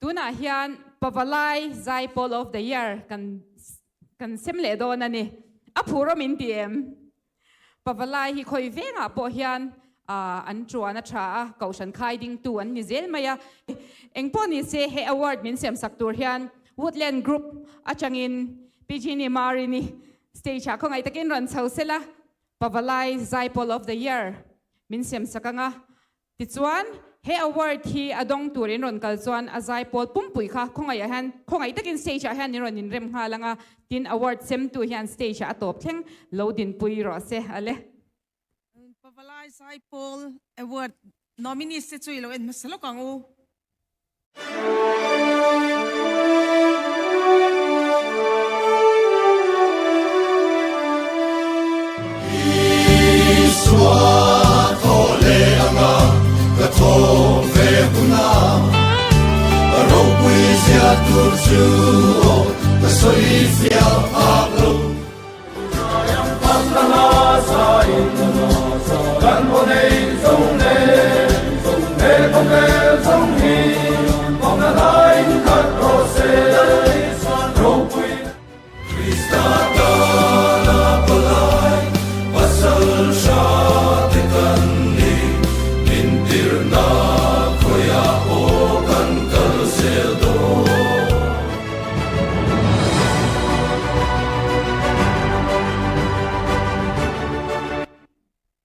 tuna hian Pavalai Zaipol of the Year kan semle do na ni apuro min tiem Pavalai hi khoi venga po hian an chuana tha kaushan khai ding tu an ni zel maya engpo ni se he award min sem saktur hian Woodland Group achangin PG ni mari ni stage a khongai takin ron chausela Pavalai Zaipol of the Year min sem sakanga tichuan he award hi adong turin ron kalchuan a Zaipol pumpui kha khongai takin stage a hian ni ron in rem langa tin award sem tu hian stage a top thleng lo din pui ro se ale Pavalai Zaipol award nominee se chui lo en masalo kangu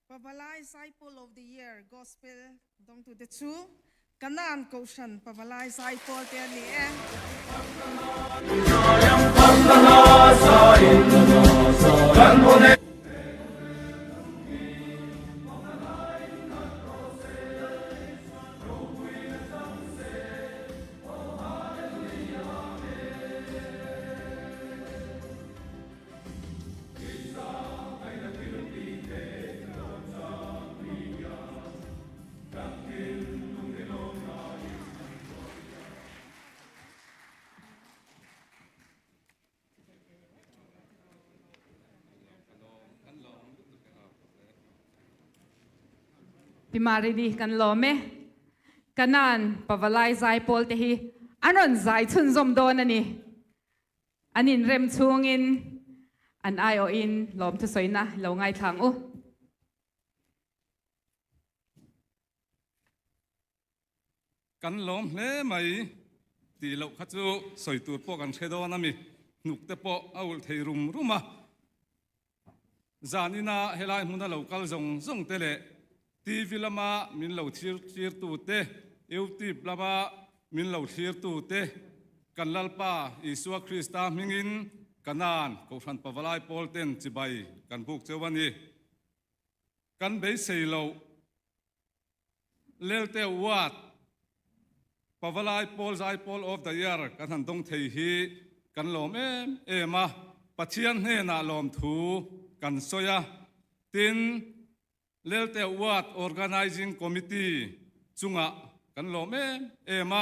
Pavalai Zaipol of the Year Gospel dong to the two kanan kaushan Pavalai Zaipol te ni Pimari di kan lome kanan Pavalai Zaipol te hi anon zai chun zom do na ni anin rem chungin an ai o in lom thu soina lo ngai thang u kan lom hle mai ti lo kha chu soi tur po kan thedo na mi nuk te po aul thei ruma zanina helai huna local zong te le TV lama min lo thir tu te YouTube lama min lo thir tu te kan lalpa Isua Krista mingin kanan ko than Pavalai Pol ten chibai kan buk chewani kan be seilo lelte wat Pavalai Pol Zaipol of the Year kan han dong thei hi kan lom ema pathian he na lom thu kan soya tin lelte wat organizing committee chunga kan lom ema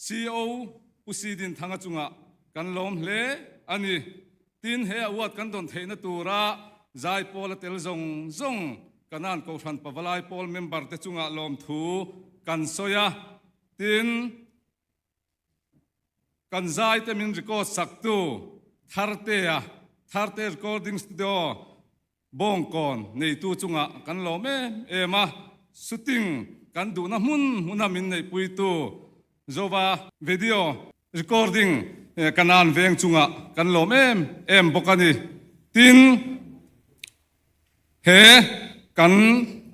CEO usidin thanga chunga kan lom hle ani tin he awat kan don theina tura Zaipol tel zong kanan ko than Pavalai Pol member te chunga lom thu kan soya tin kan zai te min record saktu tharte recording studio bongkon nei tu chunga kan lome ema shooting kan du na huna min nei pui tu zowa video recording kanan veng chunga kan lome em bokani tin he kan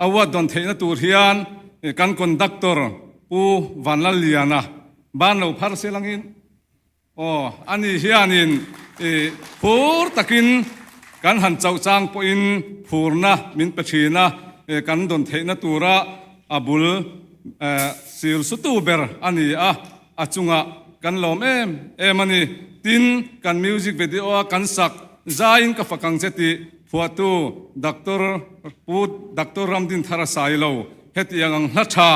awat don theina tur hian kan conductor u vanlal liana ban lo phar selangin ani hianin phur takin kan han chau chang po in phurna min pachina kan don theina tura abul sil sutu ber ani achunga kan lom em ani tin kan music video kan sak zain ka fakang cheti phuatu Dr. Ramdin Thara Sailo hetiang ang hlacha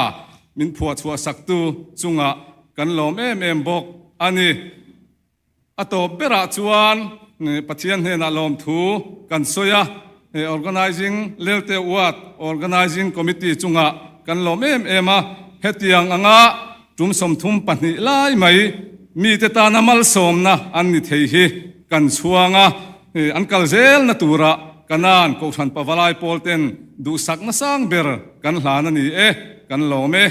min phuat chua saktu chunga kan lom em bok ani ato bera chuan pathian he na lom thu kan soya organizing lelte wat organizing committee chunga kan lom ema hetiang anga trung som thum pani lai mai mi te ta na mal som na an ni thei hi kan chuanga an kal zel na tura kanan ko than pawalai pol ten du sak na sang ber kan hlan ani kan lome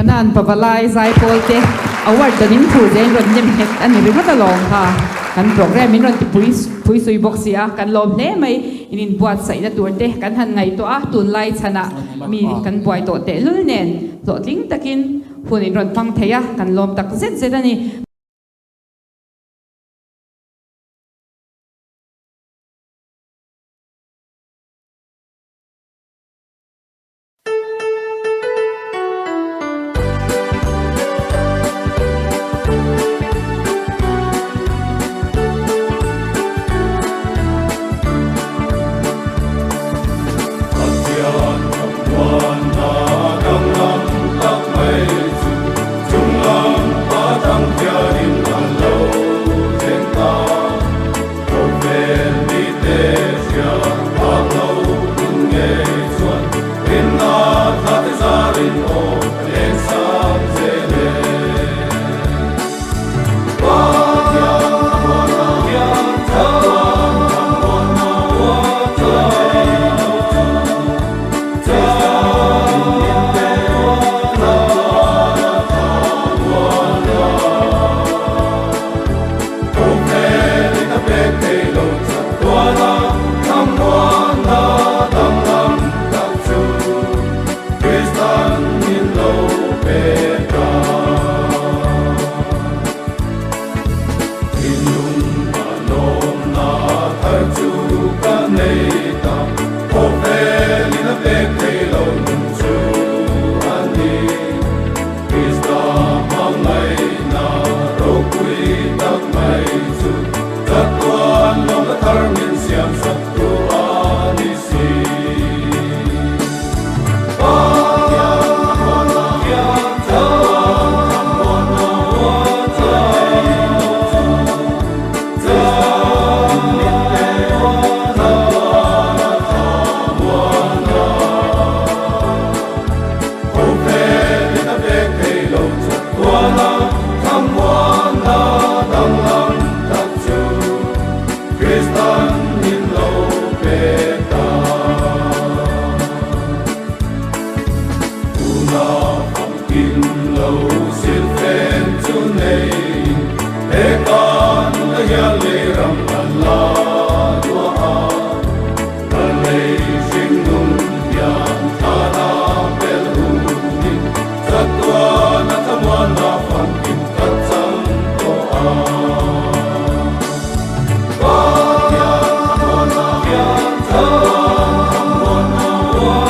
kanan pawalai zai pol te award danin thu zen ron nem het ani ringa ta long ha kan program min ron ti pui sui box ya kan lom ne mai inin buat sai na tur te kan han ngai to a tun lai chana mi kan buai to te lul nen to tling takin hunin ron pang theya kan lom tak zet zet ani Hãy subscribe cho kênh Ghiền Mì Gõ để không bỏ lỡ hian le ram an la tua a kan lei sing nun hian tha na bel hu ni tatwa na thamwa na phang kim kat chang to a wa ya na hian tha thamwa na wa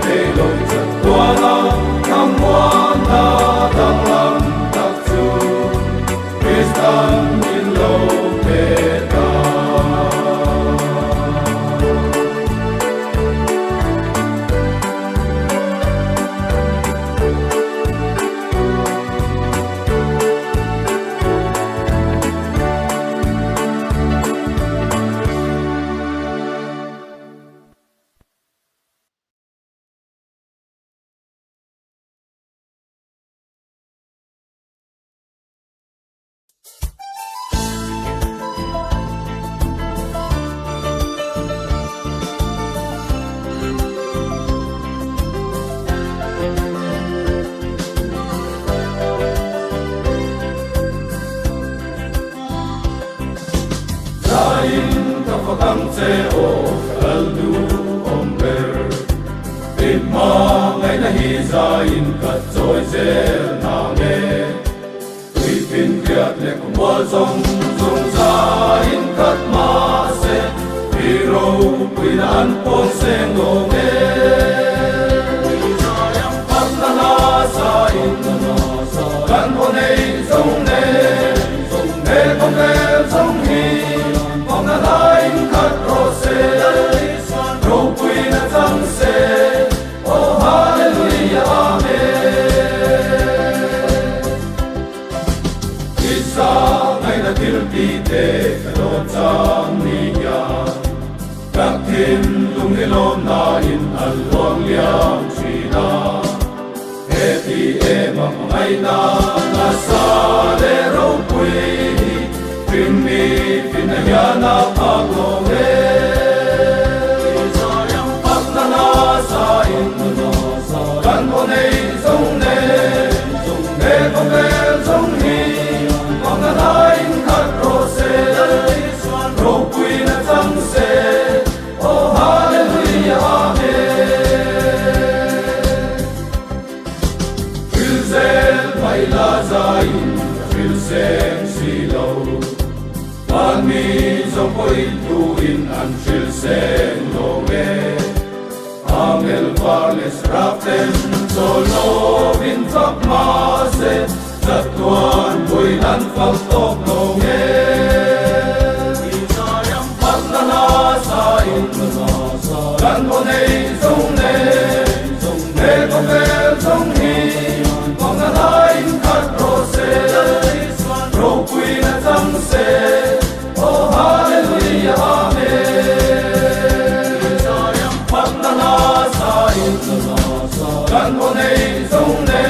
tai lo chu Kan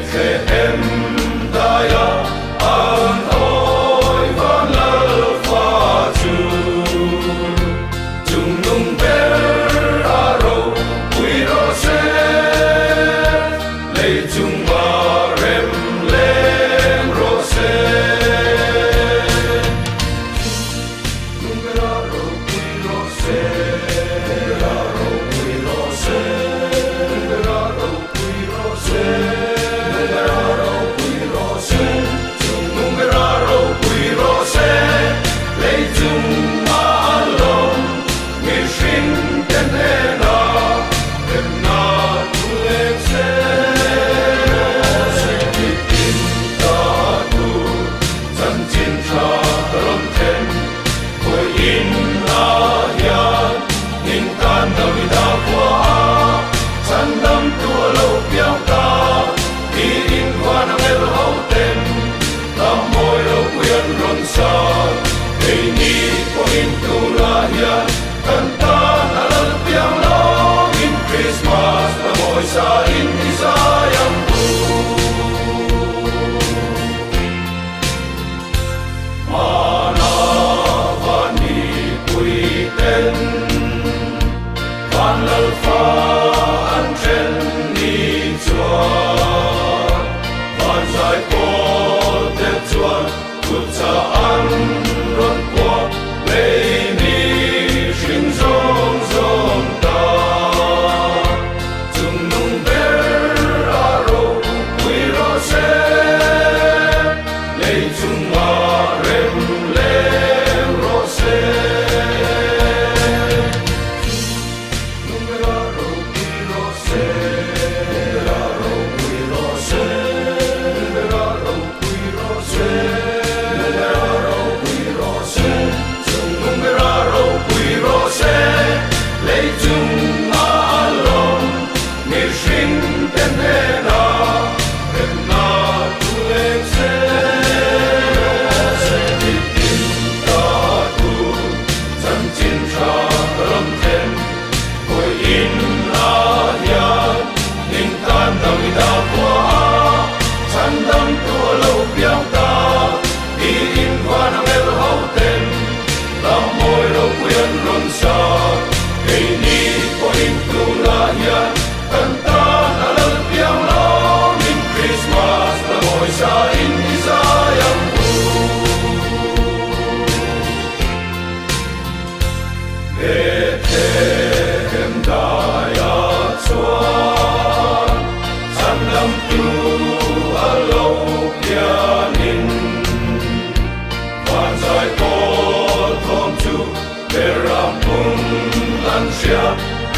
Bethlehem Daya an oi van alfa chu chung nung ber aro quy ro se lei chung ma rem lem ro se nung ber aro quy ro se aro quy ro se nung ber aro quy ro se Sa in Isayang bu Mana vani puiten Van lalfa an chen ni chua Van zai po te chuan Kut sa an ron po Lei ni shing zong zong ta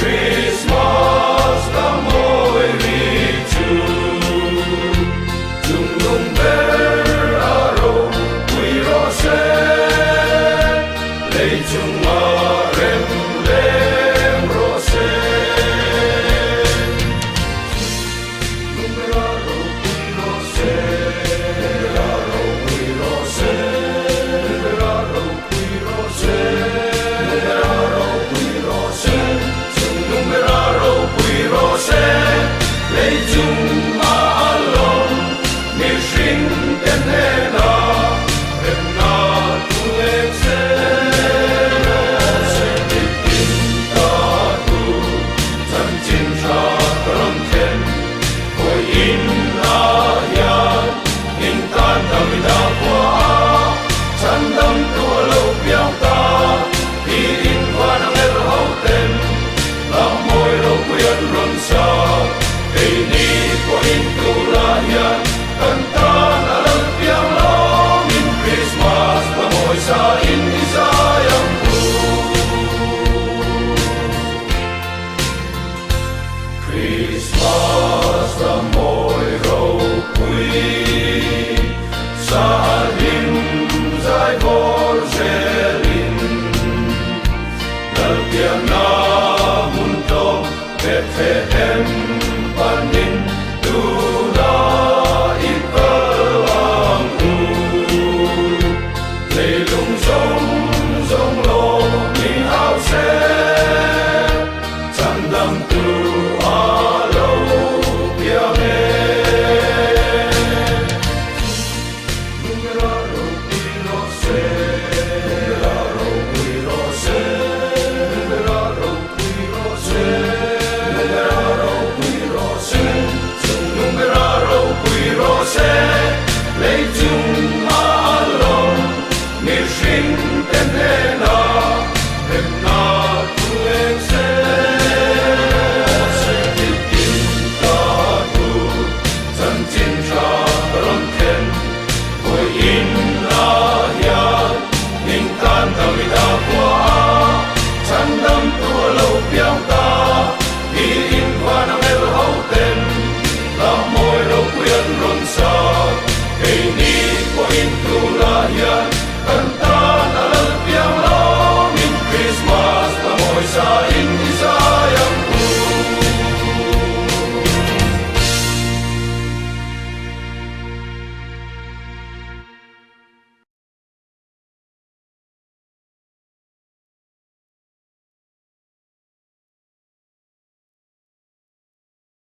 Christmas ta moi ri chu chung nung ber aro quy ro se lei chung ma rem lem ro se nung ber aro quy ro se aro quy ro se ber aro quy ro se lei chung ma alon mi shing ten na em na tu em se tin ta tu chan chin cha ram ten koi in na ya in tan dam da kwa chan dam tu lo piao ta in van mer ho ten la moi lo quyat ron sa ni ko in tu la ya cantan al piang long in Christmas pa moi sa in Isayang bu Christmas pa moi ro quy sa lim zai vor zelin dal piang na mun to Bethlehem